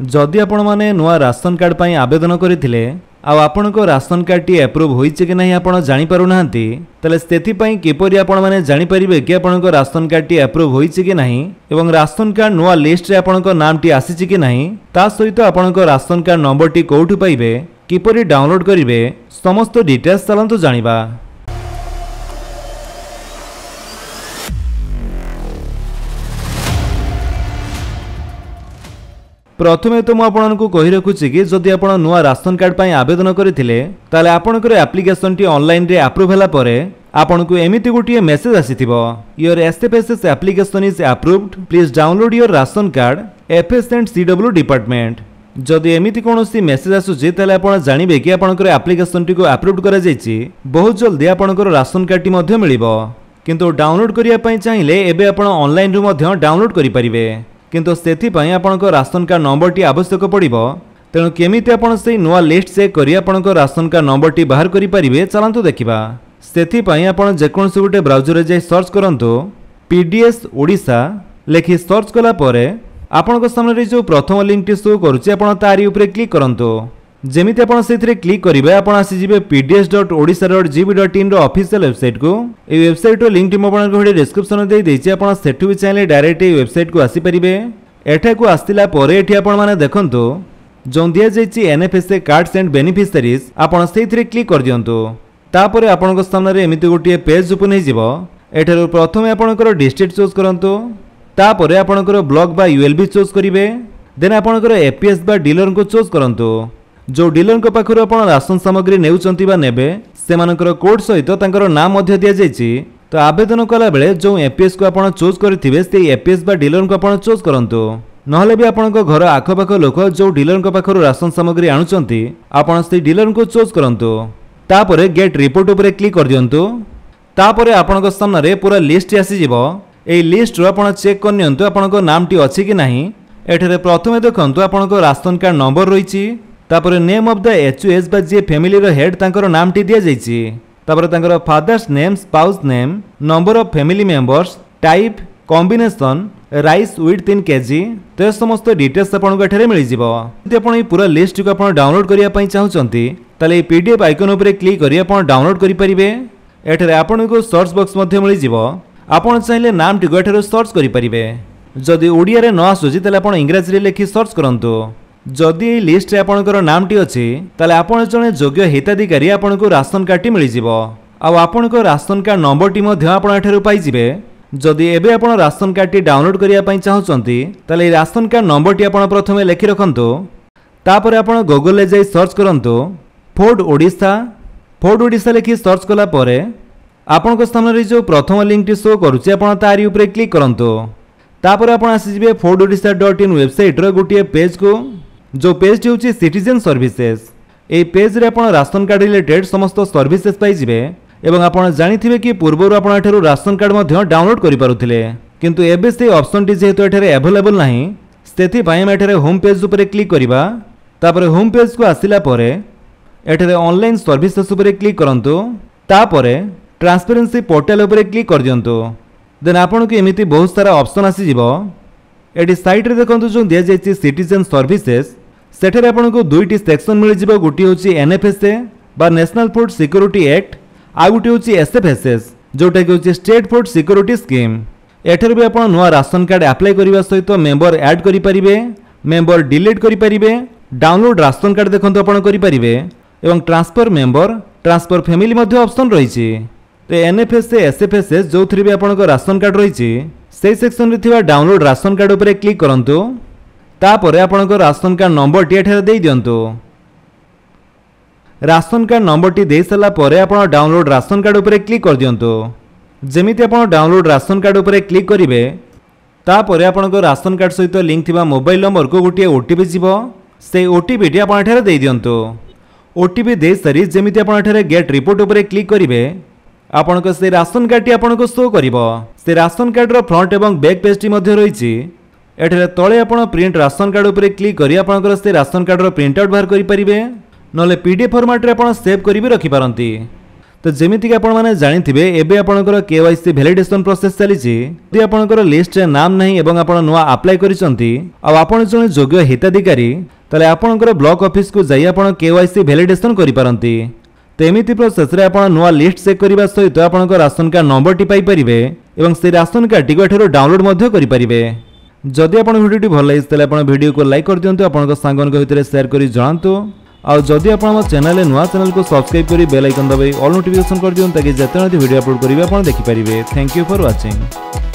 जदि आपण माने नुआ राशन कार्ड पई आवेदन करथिले आ आपनको राशन कार्ड टी अप्रूव होईचे कि नहीं आपण जानि पारु नाहंती तले स्थिति पई किपरि आपण माने जानि परिबे कि आपनको राशन कार्ड टी अप्रूव होईचे कि नहीं एवं राशन कार्ड नुआ लिस्ट रे आपनको नाम टी आसीची कि नहीं ता सहित आपनको राशन कार्ड नंबर टी कोठु पाइबे किपरि डाउनलोड करिवे समस्त डिटेल्स चलंतु जानिबा। प्रथमे तो मुझे कही रखुची कि जदि आप नुआ राशन कार्ड पर आवेदन करथिले ताले आपनकर एप्लिकेशन टी ऑनलाइन रे अप्रूव होला परे आपनको एमिति गोटे मेसेज आसीथिबो your SFSS application is approved please download your ration card FS and CW department. जदि एमिति कोनोसी मेसेज आसुची ताले आपण जानिबे कि आपनकर एप्लिकेशन टी को अप्रूव्ड करा जायछि बहुत जल्दी आपनकर राशन कार्ड टी मध्ये मिलिबो किंतु डाउनलोड करिया पई चाहिले एबे आपण ऑनलाइन रु मध्ये डाउनलोड करि परिबे किंतु सेथिपाई आपनको राशन कार्ड नंबर टी आवश्यक पड़िबो तेणु केमिति आपण से नुआ लिस्ट चेक करी आपनको राशन कार्ड नंबर टी बाहर करि परिबे चलंतु देखिबा। सेथिपाई आपण जेकोनसी गुटे ब्राउजर रे जाई सर्च करंतु पीडीएस ओडिशा लेखि सर्च कला परे आपनको सामने जो प्रथम लिंक टी शो करूची आपण तारी ऊपर क्लिक करंतु जेमिति आपण सेथिरे क्लिक करिवे आपण आसी जिवे pds.odisha.gv.in रो ऑफिशियल वेबसाइट को ए वेबसाइट रो लिंक टी मो आपण को डिस्क्रिप्शन दे देछि आपण सेठु भी चाहिले डायरेक्ट ए वेबसाइट को आसी परिबे। एठा को आस्तिला परे एठी आपण माने देखंतु जों दिया जायछि एनएफएसए कार्ड्स एंड बेनिफिशियरीज आपण सेथिरे क्लिक कर दियंतु तापरे आपण को सामने रे एमिति गोटे पेज ओपन हे जिवो। एठारो प्रथमे आपणकर डिस्ट्रिक्ट चूज करंतु तापरे आपणकर ब्लॉक बा यूएलबी चूज करिवे देन आपणकर एपीएस बा डीलर को चूज करंतु जो डीलर को पाखर आपण राशन सामग्री नेउचंती बा नेबे सेमानकर कोड सहित तांकर नाम मध्य दिया जायछि तो आवेदन कला बेले जो एपीएस को आपण चूज करथिबे से एपीएस बा डीलर को आपण चूज करंतु नहले भी आपण घर आखपाख लोक जो डीलर को पाखर राशन सामग्री आणुचंती आपण से डीलर को चूज करंतु तापरे गेट रिपोर्ट ऊपर क्लिक कर दियंतु तापरे आपण सामने रे पूरा लिस्ट आसी जिवो ए लिस्ट रो आपण चेक कर नियंतु आपण नाम टी अछि कि नाही। एठरे प्रथमे देखंतु आपण राशन कार्ड नंबर रहिछि तापर नेम ऑफ द एचयूएस बा जे फैमिली रो हेड तांकर नाम टी दिया जायछि तापर तांकर father's name spouse name number of family members type combination rice with 3 KG तो समस्त डिटेल्स आपन को एठारे मिलि जिवो। यदि आपन पूरा लिस्ट को आपन डाउनलोड करिया पई चाहउचंती ताले पीडीएफ आइकन ऊपर क्लिक करी आपन डाउनलोड करि परिबे। एठारे आपन को सर्च बॉक्स मध्ये मिलि जिवो आपन चाहिले नाम टी को एठारे सर्च करि परिबे। जदि ओडिया रे न आसुची ताले आपन इंग्लिश रे लिखि सर्च करंतु जदि ए लिस्ट रे आपनकर नाम टी अछि ताले आपण जने योग्य हिताधिकारी आपनको राशन कार्ड टी मिलि जिवो आ आपनको राशन कार्ड नंबर टी मध्ये आपण एठारु पाइ जिवे। जदि एबे आपण राशन कार्ड टी डाउनलोड करिया पई चाहउचंती ताले राशन कार्ड नंबर टी आपण प्रथमे लेखि रखंतु तापर आपण गूगल ले जाई सर्च करंतु फोर्ड ओडिशा लेखि सर्च कला परे आपनको सामने जो प्रथम लिंक टी शो करूची आपण तारी ऊपर क्लिक करंतु तापर आपण आसी जिवे fordodisha.in वेबसाइट रो गोटे पेज को जो पेज टी होची सिटीजन सर्विसेज ए पेज रे आपण राशन कार्ड रिलेटेड समस्त सर्विसेज पाई जिवे एवं आपण जानिथिबे कि पूर्वरु आपण एठारु राशन कार्ड मध्ये डाउनलोड करि पारुथिले किंतु एबे से ऑप्शन टी जेहेतु एठारे अवेलेबल नाही सेथि पई हम एठारे होम पेज ऊपर क्लिक करिबा तापर होम पेज को आसिला परे एठारे ऑनलाइन सर्विसेज ऊपर क्लिक करंतु तापरे ट्रांसपेरेंसी पोर्टल ऊपर क्लिक कर दियंतु देन आपन को एमिति बहुत सारा ऑप्शन आसी जिवो। एटी साइट रे देखंतु जो दिया जायछि सिटीजन सर्विसेज सेठरे आपन को दुईटी सेक्शन मिल जिवो गोटी होची एनएफएसए बा नेशनल फूड सिक्योरिटी एक्ट आ गोटी होची एसएफएसएस जोटा कि होची स्टेट फूड सिक्योरिटी स्कीम। एठरे भी आपन नुआ राशन कार्ड अप्लाई करिवा सहित मेंबर ऐड करि परिबे मेंबर डिलीट करि परिबे डाउनलोड राशन कार्ड देखंतु आपन करि परिबे एवं ट्रांसफर मेंबर ट्रांसफर फैमिली मध्ये ऑप्शन रहिछि। तो एनएफएसए एसएफएसएस जो थ्री भी आपन को राशन कार्ड रहिछि से सेक्शन रे थिबा डाउनलोड राशन कार्ड ऊपर क्लिक करंतु तापरे आपन को राशन कार्ड नंबर टी एठारे देई दियंतु। राशन कार्ड नंबर टी देई सला परे आपन डाउनलोड राशन कार्ड ऊपर क्लिक कर दियंतु। जेमिति आपन डाउनलोड राशन कार्ड ऊपर क्लिक करिवे तापरे आपन को राशन कार्ड सहित लिंक थिबा मोबाइल नंबर को गोटे ओटीपी जिवो से ओटीपी टी आपन एठारे देई दियंतु। ओटीपी देई सरी जेमिति आपन एठारे गेट रिपोर्ट ऊपर क्लिक करिवे आपन को से राशन कार्ड टी आपन को शो करिवो। से राशन कार्ड रो फ्रंट एवं बैक पेज टी मध्ये रहिछि एठारे तळे आपन प्रिंट राशन कार्ड ऊपर क्लिक करी आपन को से राशन कार्ड रो प्रिंट आउट बाहर करि परिबे नले पीडीएफ फॉर्मेट रे आपन सेव करि भी रखि पारंती। तो जमीक आपने जानी एबे आपंकर केवाईसी वैलिडेशन प्रोसेस चली यदि आपंकर लिस्ट रे नाम नहीं एवं आप नुआ अप्लाई करिसंती आ आपण जने योग्य हिताधिकारी ताले आपंकर ब्लॉक ऑफिस को जाई आपण केवाईसी वैलिडेशन करि पारंती। तो एमिति प्रोसेस रे आपण नुआ लिस्ट चेक करबा सहित आपंकर ration card number T pi परिबे एवं से राशन कार्ड टी एठारो डाउनलोड मध्य करि परिबे। जदि आपण वीडियो भल लगे ताले आपण वीडियो को लाइक कर दियंतु, आपन सांगन भितर शेयर करि जणांतु आ जदि आपण हम चैनल नुआ चैनल को सब्सक्राइब करी बेल आइकन दबाई ऑल नोटिफिकेशन कर दियंतु ताकि जते वीडियो अपलोड करिवे आपण देखि परिबे। Thank you for watching.